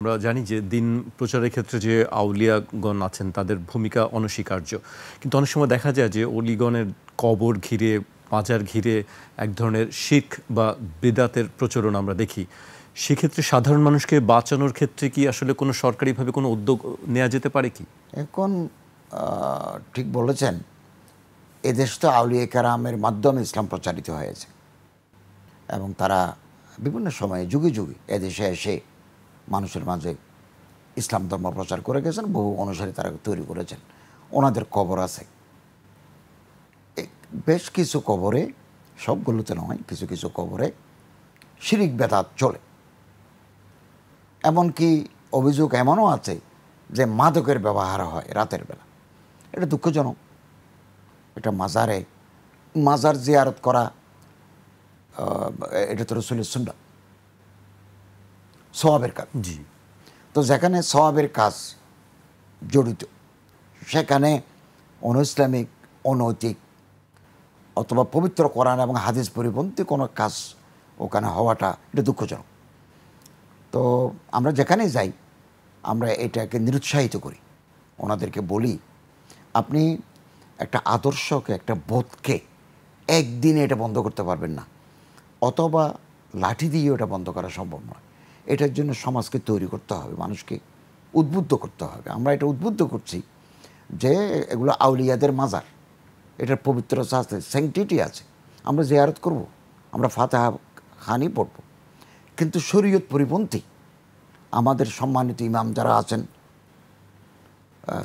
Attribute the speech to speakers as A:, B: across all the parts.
A: আমরা জানি যে দিন প্রচারের ক্ষেত্রে যে আউলিয়াগণ আছেন তাদের ভূমিকা অনস্বীকার্য, কিন্তু অনেক সময় দেখা যায় যে অলিগণের কবর ঘিরে, মাজার ঘিরে এক ধরনের শিরক বা বিদআতের প্রচলন আমরা দেখি। সেক্ষেত্রে সাধারণ মানুষকে বাঁচানোর ক্ষেত্রে কি আসলে কোনো সরকারিভাবে কোনো উদ্যোগ নেওয়া যেতে পারে কি?
B: এখন ঠিক বলেছেন, এদেশ তো আউলিয়া কেরামের মাধ্যমে ইসলাম প্রচারিত হয়েছে এবং তারা বিভিন্ন সময়ে যুগে যুগে এদেশে এসে মানুষের মাঝে ইসলাম ধর্ম প্রচার করে গেছেন, বহু অনুসারী তারা তৈরি করেছেন। ওনাদের কবর আছে, বেশ কিছু কবরে, সবগুলোতে নয়, কিছু কিছু কবরে শিরিক বেদাত চলে। এমনকি অভিযোগ এমনও আছে যে মাদকের ব্যবহার হয় রাতের বেলা। এটা দুঃখজনক। এটা মাজার জিয়ারত করা, এটা তো রাসূলের সুন্নাত, সওয়াবের কাজ।
A: জি।
B: তো যেখানে সওয়াবের কাজ জড়িত, সেখানে অনৈসলামিক, অনৈতিক অথবা পবিত্র কোরআন এবং হাদিস পরিপন্থী কোনো কাজ ওখানে হওয়াটা এটা দুঃখজনক। তো আমরা যেখানেই যাই আমরা এটাকে নিরুৎসাহিত করি, ওনাদেরকে বলি আপনি একটা আদর্শকে, একটা বোধকে একদিনে এটা বন্ধ করতে পারবেন না, অথবা লাঠি দিয়ে ওটা বন্ধ করা সম্ভব নয়। এটার জন্য সমাজকে তৈরি করতে হবে, মানুষকে উদ্বুদ্ধ করতে হবে। আমরা এটা উদ্বুদ্ধ করছি যে এগুলো আউলিয়াদের মাজার, এটার পবিত্রতা আছে, স্যাংটিটি আছে, আমরা জিয়ারত করব, আমরা ফাতিহা খানি পড়ব, কিন্তু শরীয়ত পরিপন্থী আমাদের সম্মানিত ইমাম যারা আছেন,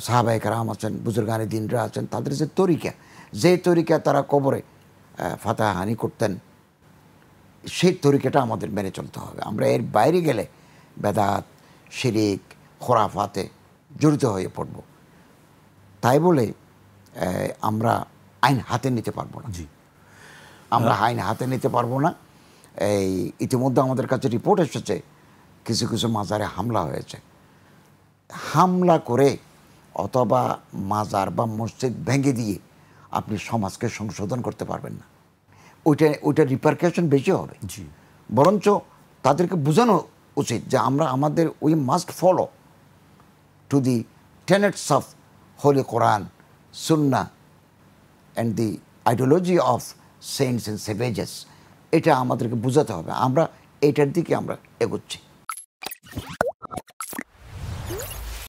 B: সাহাবায়ে কেরাম আছেন, বুজুর্গানে দিনরা আছেন, তাদের যে তরিকা তারা কবরে ফাতিহা হানি করতেন, সেই তরিকাটা আমাদের মেনে চলতে হবে। আমরা এর বাইরে গেলে বেদাত, শিরিক, খোরাফাতে জড়িত হয়ে পড়ব। তাই বলে আমরা আইন হাতে নিতে পারবো না।
A: জি,
B: আমরা আইন হাতে নিতে পারবো না। ইতিমধ্যে আমাদের কাছে রিপোর্ট এসেছে কিছু কিছু মাজারে হামলা হয়েছে। হামলা করে অথবা মাজার বা মসজিদ ভেঙে দিয়ে আপনি সমাজকে সংশোধন করতে পারবেন না। ওইটা রিপারকেশন বেশি হবে।
A: জি।
B: বরঞ্চ তাদেরকে বোঝানো উচিত যে আমাদের we must follow to the tenets of holy Quran, Sunnah and the ideology of saints and savages. এটা আমাদেরকে বোঝাতে হবে। আমরা এটার দিকে আমরা এগোচ্ছি।